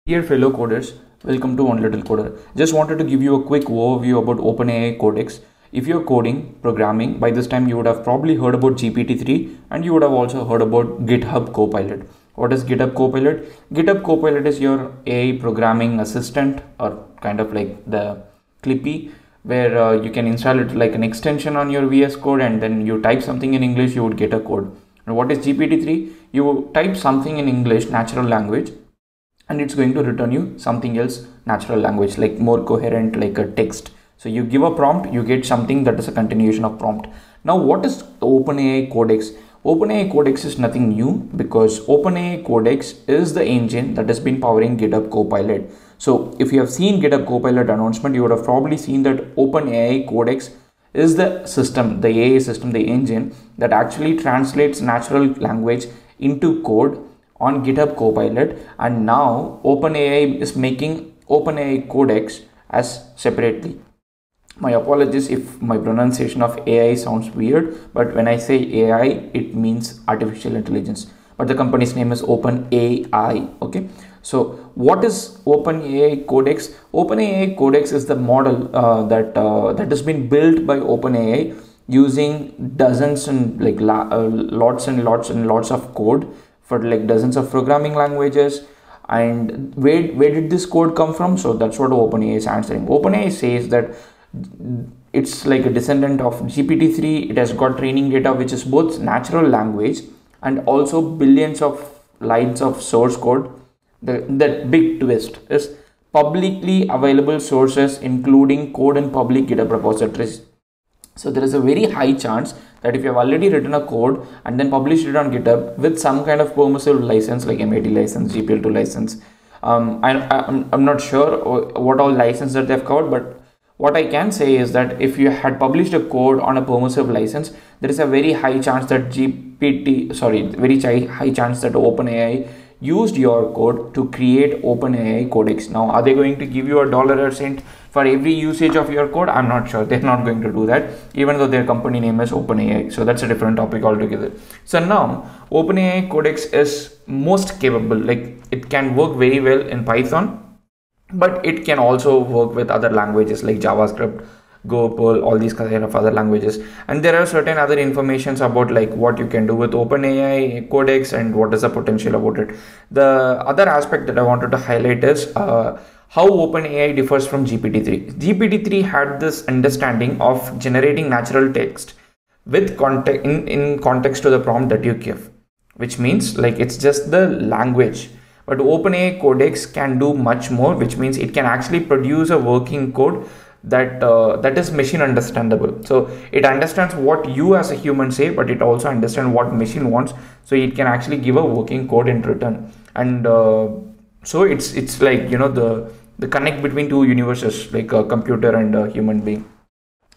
Dear fellow coders, welcome to One Little Coder. Just wanted to give you a quick overview about OpenAI Codex. If you're coding, programming, by this time you would have probably heard about GPT-3 and you would have also heard about GitHub Copilot. What is GitHub Copilot? GitHub Copilot is your AI programming assistant, or kind of like the Clippy, where you can install it like an extension on your VS Code, and then you type something in English, you would get a code. And what is GPT-3? You type something in English, natural language, and it's going to return you something else, natural language, like more coherent, like a text. So you give a prompt, you get something that is a continuation of prompt. Now what is the OpenAI Codex? OpenAI Codex is nothing new, because OpenAI Codex is the engine that has been powering GitHub Copilot. So if you have seen GitHub Copilot announcement, you would have probably seen that OpenAI Codex is the system, the AI system, the engine that actually translates natural language into code on GitHub Copilot. And now OpenAI is making OpenAI Codex as separately. My apologies if my pronunciation of AI sounds weird, but when I say AI, it means artificial intelligence. But the company's name is OpenAI. Okay. So what is OpenAI Codex? OpenAI Codex is the model that has been built by OpenAI using dozens and lots and lots of code for like dozens of programming languages. And where did this code come from? So that's what OpenAI is answering. OpenAI says that it's like a descendant of GPT-3. It has got training data which is both natural language and also billions of lines of source code. The big twist is publicly available sources, including code in public GitHub repositories. So there is a very high chance that if you have already written a code and then published it on GitHub with some kind of permissive license like MIT license, GPL2 license, I'm not sure what all license that they've covered, but what I can say is that if you had published a code on a permissive license, there is a very high chance that high chance that OpenAI used your code to create OpenAI Codex. Now, are they going to give you $1 for every usage of your code? I'm not sure. They're not going to do that, even though their company name is OpenAI. So that's a different topic altogether. So now OpenAI Codex is most capable. Like, it can work very well in Python, but it can also work with other languages like JavaScript, Go, Perl, all these kind of other languages. And there are certain other informations about like what you can do with OpenAI Codex and what is the potential about it. The other aspect that I wanted to highlight is how OpenAI differs from GPT-3. GPT-3 had this understanding of generating natural text with context in context to the prompt that you give, which means like it's just the language. But OpenAI Codex can do much more, which means it can actually produce a working code that is machine understandable. So it understands what you as a human say, but it also understands what machine wants. So it can actually give a working code in return. And so it's like, you know, the connect between two universes, like a computer and a human being.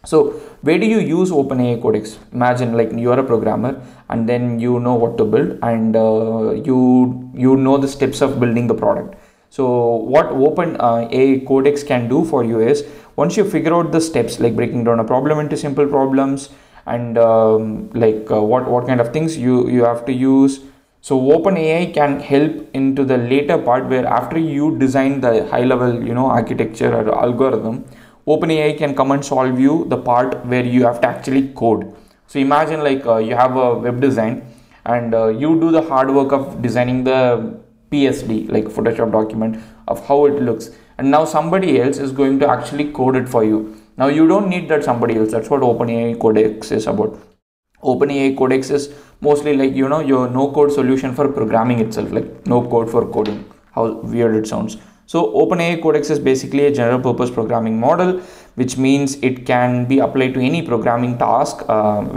So where do you use OpenAI Codex? Imagine like you are a programmer and then you know what to build, and you know the steps of building the product. So what OpenAI Codex can do for you is, once you figure out the steps, like breaking down a problem into simple problems, and what kind of things you have to use. So OpenAI can help into the later part, where after you design the high level, you know, architecture or algorithm, OpenAI can come and solve you the part where you have to actually code. So imagine like you have a web design, and you do the hard work of designing the PSD, like Photoshop document, of how it looks, and now somebody else is going to actually code it for you. Now you don't need that somebody else. That's what OpenAI Codex is about. OpenAI Codex is mostly like, you know, your no code solution for programming itself, like no code for coding. How weird it sounds. So OpenAI Codex is basically a general purpose programming model, which means it can be applied to any programming task, the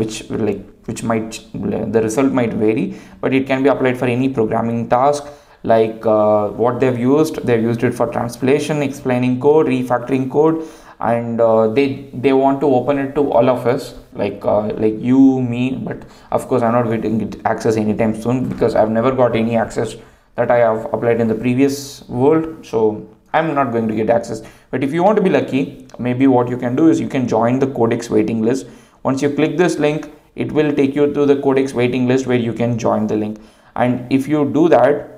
result might vary, but it can be applied for any programming task. Like what they've used it for translation, explaining code, refactoring code, and they want to open it to all of us, like you, me. But of course I'm not going to get access anytime soon, because I've never got any access that I have applied in the previous world, so I'm not going to get access. But if you want to be lucky, maybe what you can do is you can join the Codex waiting list. Once you click this link, it will take you to the Codex waiting list where you can join the link. And if you do that,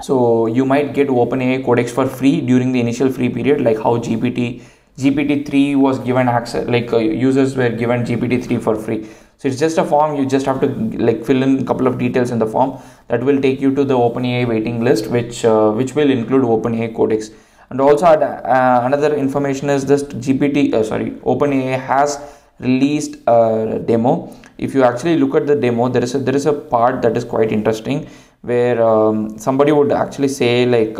So you might get OpenAI Codex for free during the initial free period, like how GPT-3 was given access, like users were given GPT-3 for free. So it's just a form. You just have to like fill in a couple of details in the form that will take you to the OpenAI waiting list, which will include OpenAI Codex. And also another information is this OpenAI has released a demo. If you actually look at the demo, there is a part that is quite interesting, where somebody would actually say, like,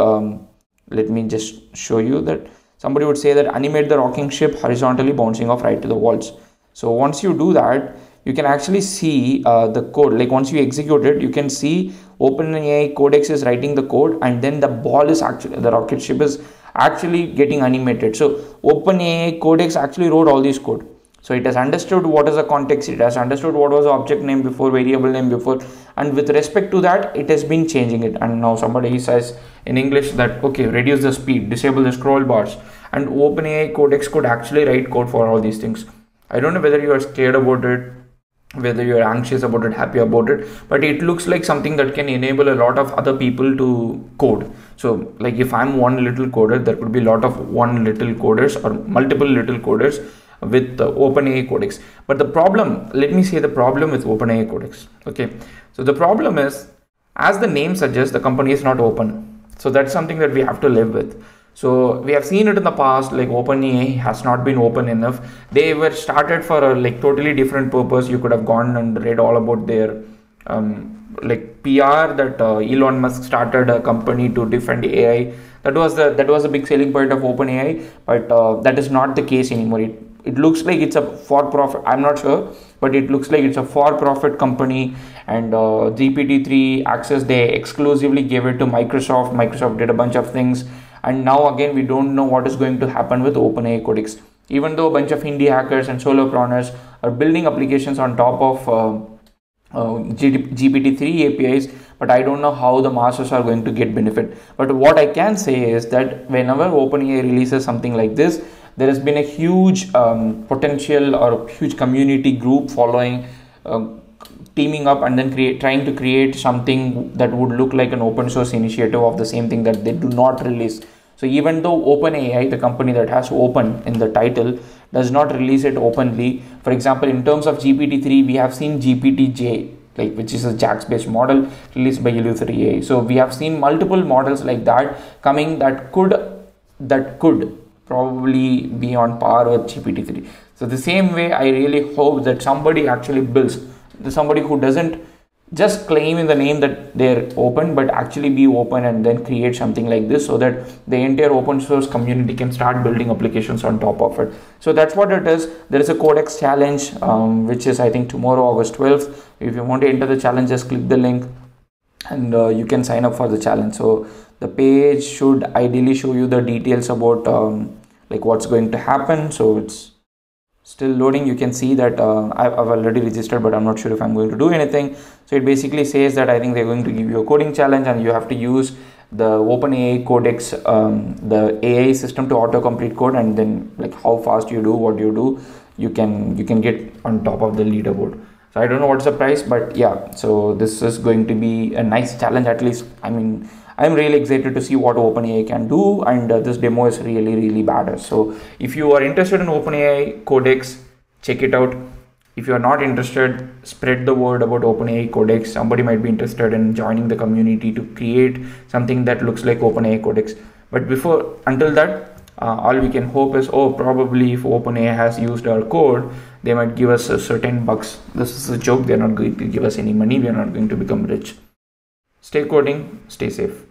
let me just show you that. Somebody would say that animate the rocking ship horizontally bouncing off right to the walls. So once you do that, you can actually see the code. Like once you execute it, you can see OpenAI Codex is writing the code, and then the rocket ship is actually getting animated. So OpenAI Codex actually wrote all this code. So it has understood what is the context, it has understood what was the object name before, variable name before, and with respect to that, it has been changing it. And now somebody says in English that, okay, reduce the speed, disable the scroll bars, and OpenAI Codex could actually write code for all these things. I don't know whether you are scared about it, whether you're anxious about it, happy about it, but it looks like something that can enable a lot of other people to code. So like if I'm one little coder, there could be a lot of one little coders or multiple little coders with the OpenAI Codex. But the problem, let me say the problem with OpenAI Codex. Okay, so the problem is, as the name suggests, the company is not open. So that's something that we have to live with. So we have seen it in the past, like OpenAI has not been open enough. They were started for a like totally different purpose. You could have gone and read all about their like PR, that Elon Musk started a company to defend AI. That was the big selling point of OpenAI, but that is not the case anymore. It looks like it's a for-profit. I'm not sure, but it looks like it's a for-profit company. And GPT-3 access, they exclusively gave it to Microsoft. Microsoft did a bunch of things, and now again we don't know what is going to happen with OpenAI Codex. Even though a bunch of indie hackers and solopreneurs are building applications on top of GPT-3 APIs, but I don't know how the masses are going to get benefit. But what I can say is that whenever OpenAI releases something like this, there has been a huge potential or huge community group following, teaming up and then trying to create something that would look like an open source initiative of the same thing that they do not release. So even though OpenAI, the company that has open in the title, does not release it openly, for example, in terms of GPT-3, we have seen GPT-J, like, which is a JAX based model released by Eleuther AI. So we have seen multiple models like that coming that could probably be on par with GPT-3. So the same way, I really hope that somebody actually builds, somebody who doesn't just claim in the name that they're open, but actually be open and then create something like this, so that the entire open source community can start building applications on top of it. So that's what it is. There is a Codex challenge, which is I think tomorrow, August 12th. If you want to enter the challenge, just click the link and you can sign up for the challenge. So the page should ideally show you the details about like what's going to happen. So it's still loading. You can see that I've already registered, but I'm not sure if I'm going to do anything. So it basically says that I think they're going to give you a coding challenge, and you have to use the OpenAI Codex, the AI system, to autocomplete code, and then like how fast you do what you do, you can get on top of the leaderboard. So I don't know what's the price, but yeah, so this is going to be a nice challenge. At least, I mean, I'm really excited to see what OpenAI can do, and this demo is really badass. So if you are interested in OpenAI Codex, check it out. If you are not interested, spread the word about OpenAI Codex. Somebody might be interested in joining the community to create something that looks like OpenAI Codex. But until that, all we can hope is, probably if OpenAI has used our code, they might give us a certain bucks. This is a joke. They're not going to give us any money. We are not going to become rich. Stay coding, stay safe.